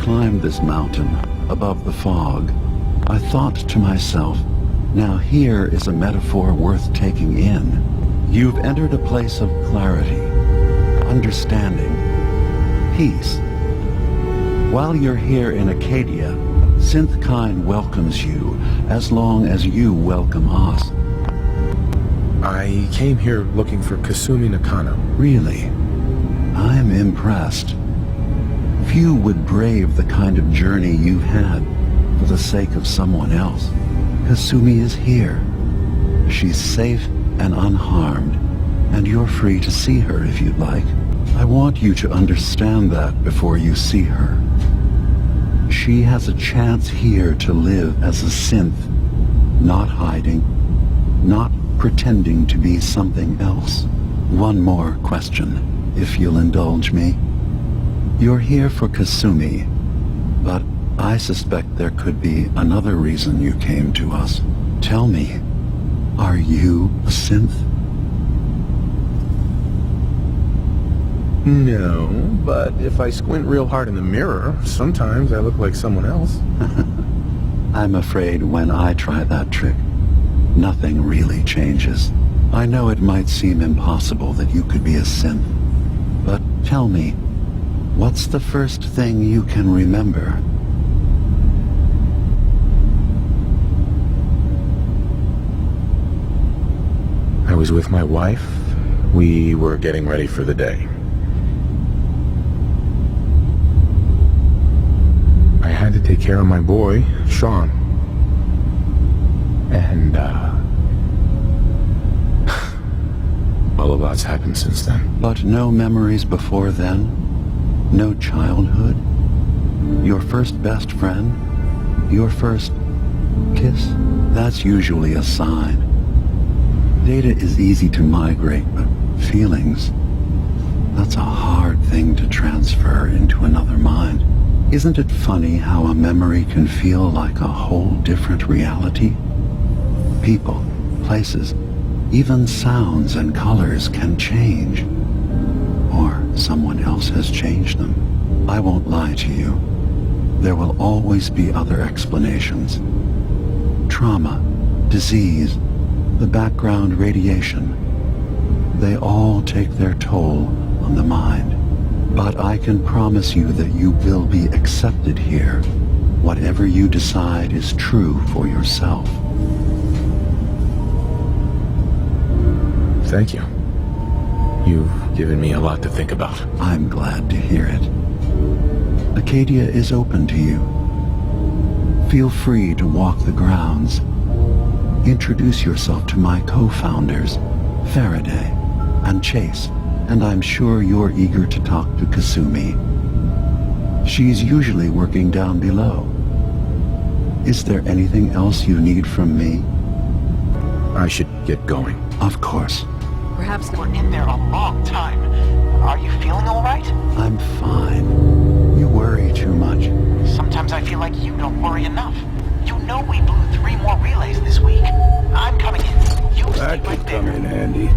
climbed this mountain above the fog, I thought to myself, now here is a metaphor worth taking in. You've entered a place of clarity, understanding, peace. While you're here in Acadia, Synthkind welcomes you as long as you welcome us. I came here looking for Kasumi Nakano. Really? I'm impressed. Few would brave the kind of journey you've had for the sake of someone else. Kasumi is here. She's safe and unharmed, and you're free to see her if you'd like. I want you to understand that before you see her. She has a chance here to live as a synth, not hiding, not pretending to be something else. One more question, if you'll indulge me. You're here for Kasumi, but I suspect there could be another reason you came to us. Tell me, are you a synth? No, but if I squint real hard in the mirror, sometimes I look like someone else. I'm afraid when I try that trick, nothing really changes. I know it might seem impossible that you could be a synth, but tell me, what's the first thing you can remember? I was with my wife. We were getting ready for the day. I had to take care of my boy, Sean. And, well, a lot's happened since then. But no memories before then? No childhood? Your first best friend? Your first kiss? That's usually a sign. Data is easy to migrate, but feelings, that's a hard thing to transfer into another mind. Isn't it funny how a memory can feel like a whole different reality? People, places, even sounds and colors can change. Or someone else has changed them. I won't lie to you. There will always be other explanations. Trauma, disease, the background radiation. They all take their toll on the mind. But I can promise you that you will be accepted here. Whatever you decide is true for yourself. Thank you. You've given me a lot to think about. I'm glad to hear it. Acadia is open to you. Feel free to walk the grounds. Introduce yourself to my co-founders, Faraday and Chase, and I'm sure you're eager to talk to Kasumi. She's usually working down below. Is there anything else you need from me? I should get going. Of course. Perhaps we're in there a long time. Are you feeling all right? I'm fine. You worry too much. Sometimes I feel like you don't worry enough. You know we blew 3 more relays this week. I'm coming in. You stay That right could there. come in handy.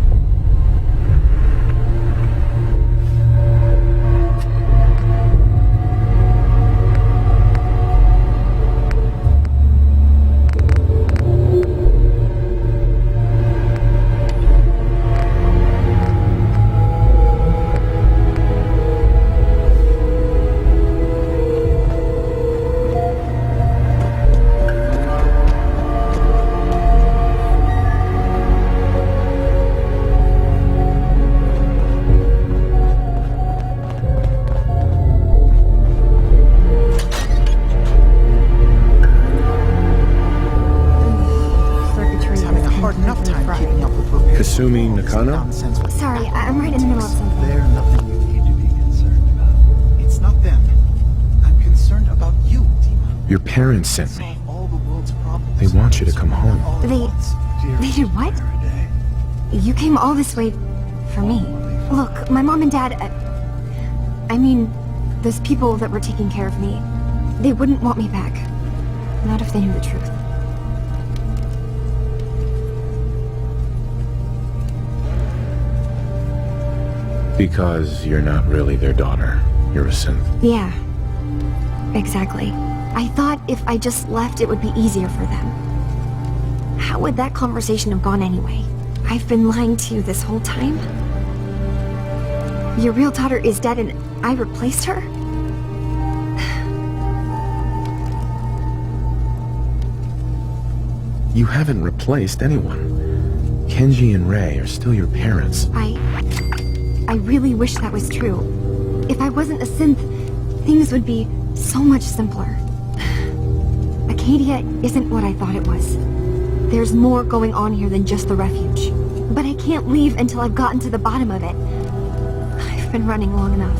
Kasumi Nakano? Sorry, I'm right in the middle of something. There's nothing you need to be concerned about. It's not them. I'm concerned about you, DiMA. Your parents sent me. Solve all the world's problems. They want you to come home. All at They- once. They did what? Faraday. You came all this way for me. Look, my mom and dad, I mean, those people that were taking care of me, they wouldn't want me back. Not if they knew the truth. Because you're not really their daughter. You're a synth. Yeah. Exactly. I thought if I just left, it would be easier for them. How would that conversation have gone anyway? I've been lying to you this whole time? Your real daughter is dead and I replaced her? You haven't replaced anyone. Kenji and Rei are still your parents. I really wish that was true. If I wasn't a synth, things would be so much simpler. Acadia isn't what I thought it was. There's more going on here than just the refuge. But I can't leave until I've gotten to the bottom of it. I've been running long enough.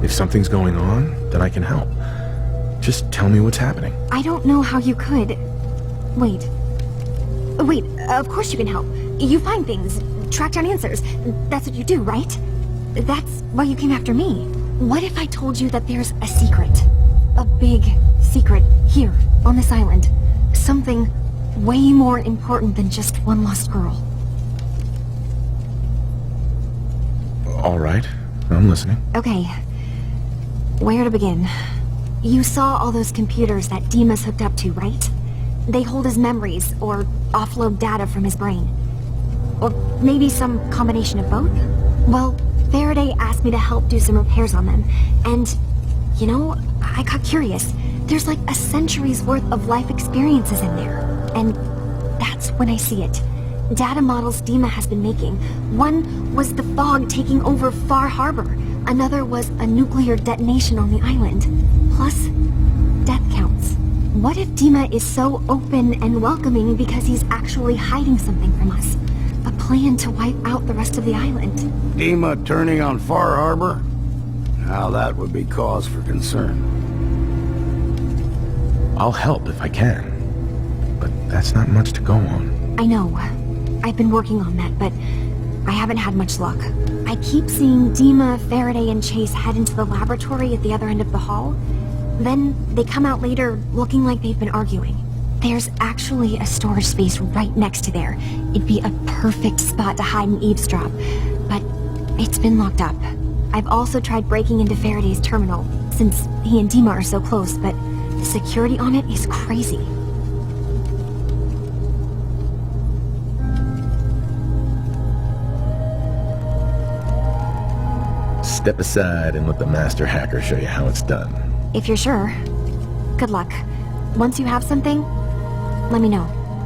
If something's going on, then I can help. Just tell me what's happening. I don't know how you could. Wait, of course you can help. You find things, track down answers. That's what you do, right? That's why you came after me. What if I told you that there's a secret? A big secret here, on this island. Something way more important than just one lost girl. All right, I'm listening. Okay, where to begin? You saw all those computers that DiMA's hooked up to, right? They hold his memories, or offload data from his brain. Or maybe some combination of both? Well, Faraday asked me to help do some repairs on them, and, you know, I got curious. There's like a century's worth of life experiences in there, and that's when I see it. Data models DiMA has been making. One was the fog taking over Far Harbor. Another was a nuclear detonation on the island. Plus, death counts. What if DiMA is so open and welcoming because he's actually hiding something from us? A plan to wipe out the rest of the island. DiMA turning on Far Harbor? Now that would be cause for concern. I'll help if I can. But that's not much to go on. I know. I've been working on that, but I haven't had much luck. I keep seeing DiMA, Faraday, and Chase head into the laboratory at the other end of the hall. Then they come out later looking like they've been arguing. There's actually a storage space right next to there. It'd be a perfect spot to hide and eavesdrop, but it's been locked up. I've also tried breaking into Faraday's terminal, since he and DiMA are so close, but the security on it is crazy. Step aside and let the master hacker show you how it's done. If you're sure. Good luck. Once you have something, let me know.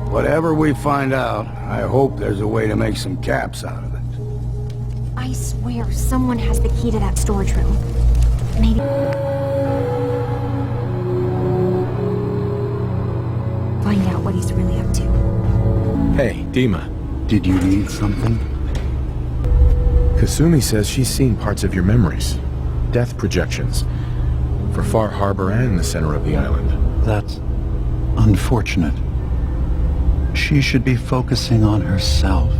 Whatever we find out, I hope there's a way to make some caps out of it. I swear someone has the key to that storage room. Maybe... find out what he's really up to. Hey, DiMA. Did you need something? Kasumi says she's seen parts of your memories. Death projections. For Far Harbor and the center of the island. That's unfortunate. She should be focusing on herself,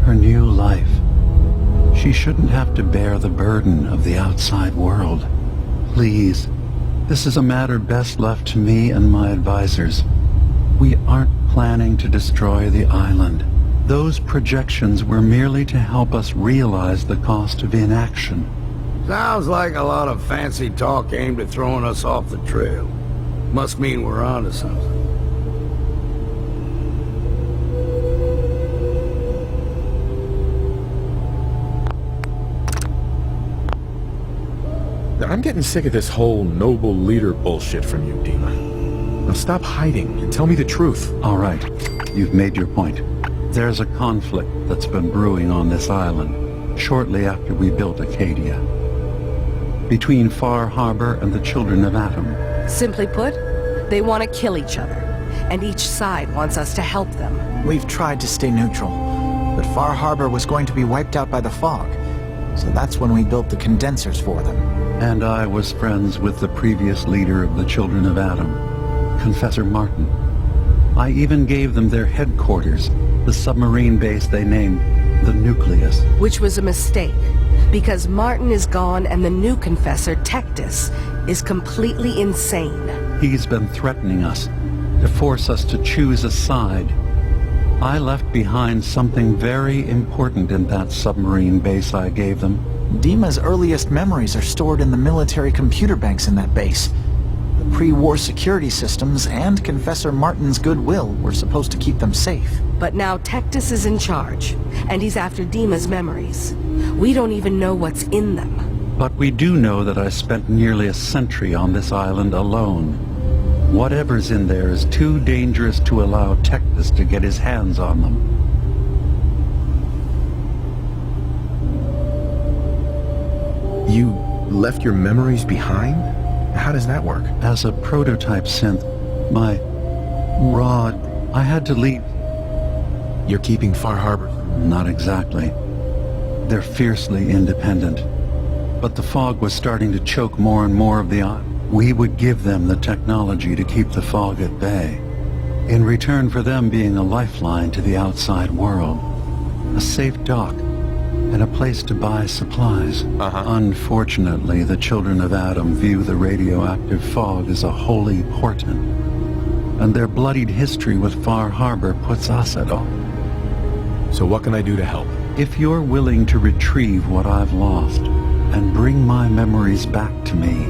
her new life. She shouldn't have to bear the burden of the outside world. Please, this is a matter best left to me and my advisors. We aren't planning to destroy the island. Those projections were merely to help us realize the cost of inaction. Sounds like a lot of fancy talk aimed at throwing us off the trail. Must mean we're onto something. I'm getting sick of this whole noble leader bullshit from you, DiMA. Now stop hiding and tell me the truth. All right, you've made your point. There's a conflict that's been brewing on this island shortly after we built Acadia. Between Far Harbor and the children of Atom. Simply put, they want to kill each other, and each side wants us to help them. We've tried to stay neutral, but Far Harbor was going to be wiped out by the fog, so that's when we built the condensers for them. And I was friends with the previous leader of the children of Atom, Confessor Martin. I even gave them their headquarters, the submarine base they named the Nucleus. Which was a mistake, because Martin is gone and the new confessor, Tectus, is completely insane. He's been threatening us, to force us to choose a side. I left behind something very important in that submarine base I gave them. DiMA's earliest memories are stored in the military computer banks in that base. The pre-war security systems and Confessor Martin's goodwill were supposed to keep them safe. But now Tectus is in charge, and he's after DiMA's memories. We don't even know what's in them. But we do know that I spent nearly a century on this island alone. Whatever's in there is too dangerous to allow Tectus to get his hands on them. You left your memories behind? How does that work? As a prototype synth, I had to leave. You're keeping Far Harbor? Not exactly. They're fiercely independent. But the fog was starting to choke more and more of the island. We would give them the technology to keep the fog at bay, in return for them being a lifeline to the outside world, a safe dock, and a place to buy supplies. Unfortunately, the children of Adam view the radioactive fog as a holy portent, and their bloodied history with Far Harbor puts us at odds. So what can I do to help? If you're willing to retrieve what I've lost and bring my memories back to me,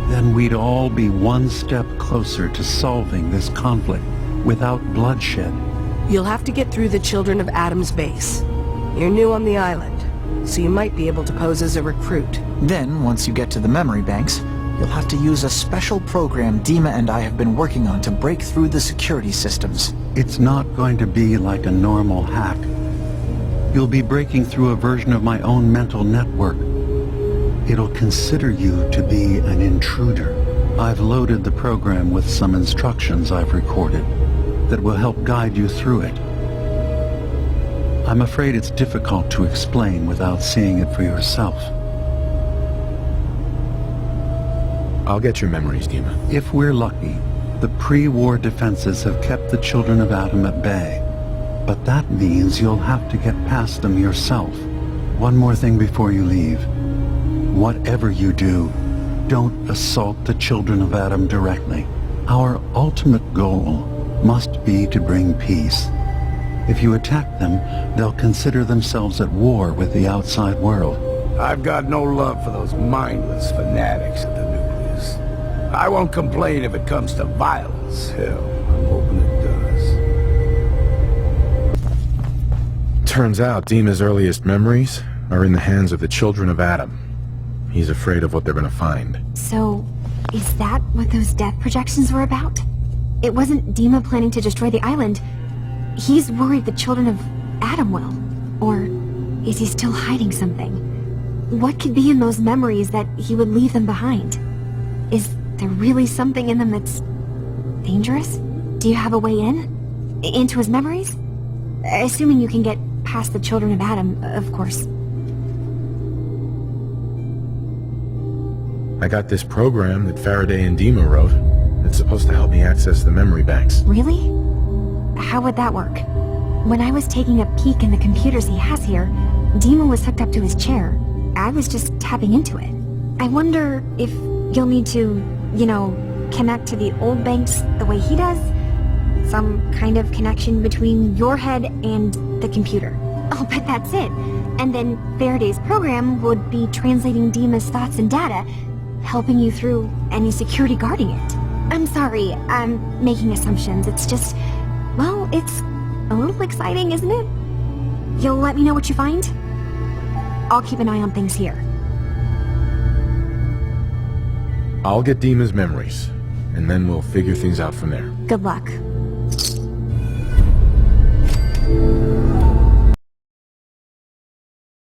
then we'd all be one step closer to solving this conflict without bloodshed. You'll have to get through the Children of Adam's base. You're new on the island, so you might be able to pose as a recruit. Then, once you get to the memory banks, you'll have to use a special program DiMA and I have been working on to break through the security systems. It's not going to be like a normal hack. You'll be breaking through a version of my own mental network. It'll consider you to be an intruder. I've loaded the program with some instructions I've recorded that will help guide you through it. I'm afraid it's difficult to explain without seeing it for yourself. I'll get your memories, DiMA. If we're lucky, the pre-war defenses have kept the Children of Adam at bay. But that means you'll have to get past them yourself. One more thing before you leave. Whatever you do, don't assault the Children of Adam directly. Our ultimate goal must be to bring peace. If you attack them, they'll consider themselves at war with the outside world. I've got no love for those mindless fanatics at the nucleus. I won't complain if it comes to violence. Hell, I'm hoping it does. Turns out DiMA's earliest memories are in the hands of the Children of Adam. He's afraid of what they're gonna find. So, is that what those death projections were about? It wasn't DiMA planning to destroy the island. He's worried the Children of Adam will. Or is he still hiding something? What could be in those memories that he would leave them behind? Is there really something in them that's dangerous? Do you have a way in? Into his memories? Assuming you can get past the Children of Adam, of course. I got this program that Faraday and DiMA wrote. It's supposed to help me access the memory banks. Really? How would that work? When I was taking a peek in the computers he has here, DiMA was hooked up to his chair. I was just tapping into it. I wonder if you'll need to, connect to the old banks the way he does? Some kind of connection between your head and the computer. I'll bet that's it. And then Faraday's program would be translating DiMA's thoughts and data, helping you through any security guarding it. I'm sorry, I'm making assumptions. It's just, well, it's a little exciting, isn't it? You'll let me know what you find? I'll keep an eye on things here. I'll get DiMA's memories, and then we'll figure things out from there. Good luck.